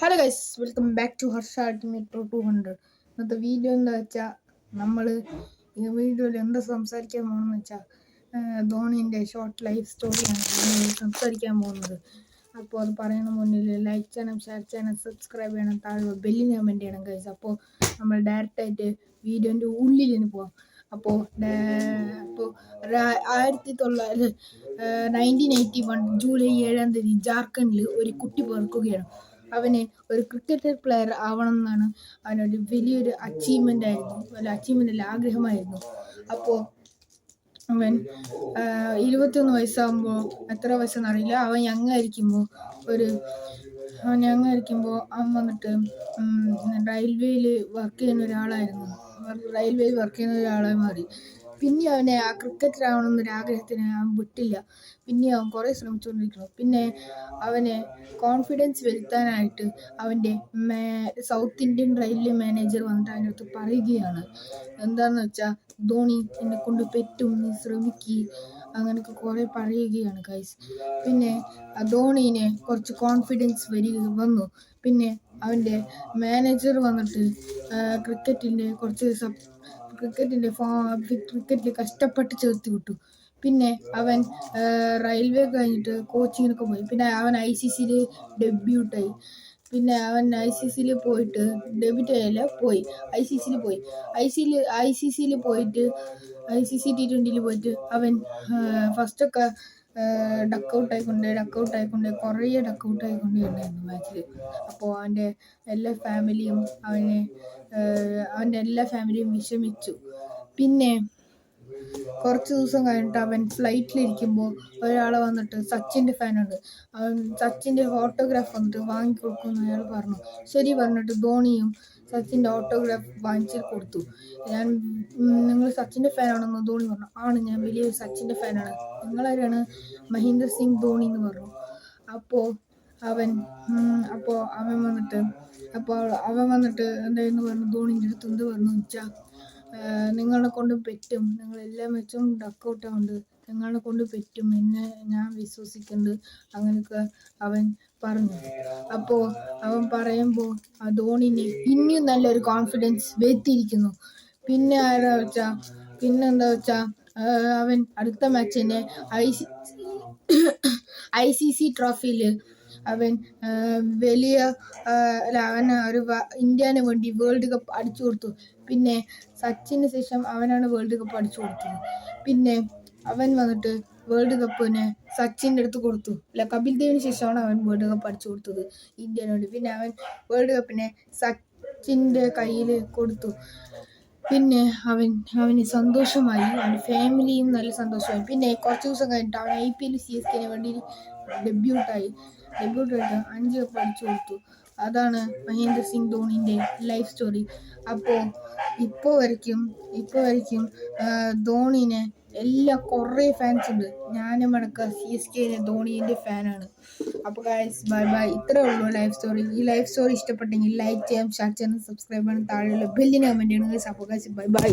Hello guys, welcome back to Harsha ultimate pro 200. ഇന്നത്തെ video എന്താ വെച്ചാൽ നമ്മൾ ഈ വീഡിയോയിൽ എന്താ സംസാരിക്കാൻ പോകുന്നത് വെച്ചാൽ ധോണിൻ്റെ ഷോർട്ട് ലൈഫ് സ്റ്റോറിയാണ് സംസാരിക്കാൻ പോകുന്നത്. അപ്പോൾ അത് പറയുന്ന മുന്നിൽ ലൈക്ക് ചെയ്യണം, ഷെയർ ചെയ്യണം, സബ്സ്ക്രൈബ് ചെയ്യണം, താഴെ ബെല്ലിന് കമൻറ്റ് ചെയ്യണം ഗൈസ്. അപ്പോൾ നമ്മൾ ഡയറക്റ്റായിട്ട് വീഡിയോൻ്റെ ഉള്ളിലിന് പോവാം. അപ്പോൾ 1981 ജൂലൈ 7 ജാർഖണ്ഡിൽ ഒരു കുട്ടി പിറക്കുകയാണ്. അവന് ഒരു ക്രിക്കറ്റ് പ്ലെയർ ആവണം എന്നാണ് അവനൊരു വലിയൊരു അച്ചീവ്മെൻ്റ് അല്ല, ആഗ്രഹമായിരുന്നു. അപ്പോൾ അവൻ 21 വയസ്സാകുമ്പോൾ, എത്ര വയസ്സെന്നറിയില്ല, അവൻ യങ്ങായിരിക്കുമ്പോൾ അവൻ വന്നിട്ട് റെയിൽവേയിൽ വർക്ക് ചെയ്യുന്ന ഒരാളായി മാറി. പിന്നെ അവനെ ആ ക്രിക്കറ്റർ ആവണമെന്നൊരാഗ്രഹത്തിന് അവൻ വിട്ടില്ല. പിന്നെ അവൻ കുറേ ശ്രമിച്ചുകൊണ്ടിരിക്കുന്നു. പിന്നെ അവനെ കോൺഫിഡൻസ് വരുത്താനായിട്ട് അവൻ്റെ സൗത്ത് ഇന്ത്യൻ റെയിൽവേ മാനേജർ വന്നിട്ട് അവൻ്റെ അടുത്ത് പറയുകയാണ്. എന്താണെന്ന് വെച്ചാൽ, ധോണി എന്നെ കൊണ്ട് പറ്റും, നീ ശ്രമിക്കുക, അങ്ങനെയൊക്കെ കുറേ പറയുകയാണ് ഗൈസ്. പിന്നെ ധോണീനെ കുറച്ച് കോൺഫിഡൻസ് വന്നു. പിന്നെ അവൻ്റെ മാനേജർ വന്നിട്ട് ക്രിക്കറ്റിൽ കഷ്ടപ്പെട്ട് ചേർത്ത് വിട്ടു. പിന്നെ അവൻ റെയിൽവേ കഴിഞ്ഞിട്ട് കോച്ചിങ്ങിനൊക്കെ പോയി. പിന്നെ അവൻ ICC ഡെബ്യൂട്ടായി. പിന്നെ അവൻ ICC പോയിട്ട് ICC T20 പോയിട്ട് അവൻ ഫസ്റ്റൊക്കെ ഡക്കൗട്ട് ആയിക്കൊണ്ട് കുറേ ഡക്കൗട്ട് ആയിക്കൊണ്ടായിരുന്നു മാച്ചിൽ. അപ്പോൾ അവൻ്റെ എല്ലാ ഫാമിലിയും വിഷമിച്ചു. പിന്നെ കുറച്ച് ദിവസം കഴിഞ്ഞിട്ട് അവൻ ഫ്ലൈറ്റിലിരിക്കുമ്പോൾ ഒരാൾ വന്നിട്ട്, സച്ചിൻ്റെ ഫാനുണ്ട്, അവൻ സച്ചിൻ്റെ ഓട്ടോഗ്രാഫ് വന്നിട്ട് വാങ്ങിക്കൊടുക്കുമെന്ന് അയാൾ പറഞ്ഞു. ശരി പറഞ്ഞിട്ട് ധോണിയും സച്ചിൻ്റെ ഓട്ടോഗ്രാഫ് വാങ്ങിച്ചു കൊടുത്തു. നിങ്ങൾ സച്ചിൻ്റെ ഫാനാണെന്ന് ധോണി പറഞ്ഞു. ആണ്, ഞാൻ വലിയൊരു സച്ചിൻ്റെ ഫാനാണ്. നിങ്ങളാരാണ്? മഹേന്ദ്ര സിംഗ് ധോണി എന്ന് പറഞ്ഞു. അപ്പോൾ അവൻ വന്നിട്ട് എന്തായിരുന്നു പറഞ്ഞു, ധോണിൻ്റെ അടുത്ത് എന്ത് പറഞ്ഞു വെച്ചാൽ, നിങ്ങളെ കൊണ്ട് പറ്റും, നിങ്ങളെല്ലാ മാച്ചും ഡക്കൗട്ട് ആവുന്നുണ്ട്, നിങ്ങളെ കൊണ്ട് പറ്റും, എന്നെ ഞാൻ വിശ്വസിക്കുന്നുണ്ട്, അങ്ങനെയൊക്കെ അവൻ പറഞ്ഞു. അപ്പോൾ അവൻ പറയുമ്പോൾ ആ ധോണിന് ഇനിയും നല്ലൊരു കോൺഫിഡൻസ് വരുത്തിയിരിക്കുന്നു. പിന്നെന്താ വെച്ചാൽ അവൻ അടുത്ത മാച്ച് തന്നെ ICC ട്രോഫിയിൽ അവൻ ഇന്ത്യന് വേണ്ടി വേൾഡ് കപ്പ് അടിച്ചു കൊടുത്തു. പിന്നെ സച്ചിന് ശേഷം അവനാണ് വേൾഡ് കപ്പ് അടിച്ചു കൊടുത്തത്. പിന്നെ അവൻ വന്നിട്ട് വേൾഡ് കപ്പിന് സച്ചിൻ്റെ അടുത്ത് കൊടുത്തു. കപിൽ ദേവിന് ശേഷമാണ് അവൻ വേൾഡ് കപ്പ് അടിച്ചു കൊടുത്തത് ഇന്ത്യന് വേണ്ടി. പിന്നെ അവൻ വേൾഡ് കപ്പിനെ സച്ചിൻ്റെ കയ്യിൽ കൊടുത്തു. പിന്നെ അവന് സന്തോഷമായി, അവൻ്റെ ഫാമിലിയും നല്ല സന്തോഷമായി. പിന്നെ കുറച്ച് ദിവസം കഴിഞ്ഞിട്ട് അവൻ IPL CSK വേണ്ടി ഡെബ്യൂട്ടായിട്ട് 5 കപ്പ് അടിച്ചു കൊടുത്തു. അതാണ് മഹേന്ദ്ര സിംഗ് ധോണിൻ്റെ ലൈഫ് സ്റ്റോറി. അപ്പോൾ ഇപ്പോൾ വരയ്ക്കും ധോണിനെ കുറേ ഫാൻസ് ഉണ്ട്. ഞാനും അടക്കം CSK ധോണീൻ്റെ ഫാനാണ്. അപ്പോൾ ഗൈസ്, ബൈ ബൈ. ഇത്രേ ഉള്ളൂ ലൈഫ് സ്റ്റോറി. ഈ ലൈഫ് സ്റ്റോറി ഇഷ്ടപ്പെട്ടെങ്കിൽ ലൈക്ക് ചെയ്യാം, ഷെയർ ചെയ്യാം, സബ്സ്ക്രൈബ് ചെയ്യണം, താഴെയുള്ള ബെല്ലിന് കമൻറ്റ് ചെയ്യണം ഗൈസ്. അപ്പോൾ ഗൈസ്, ബൈ ബൈ.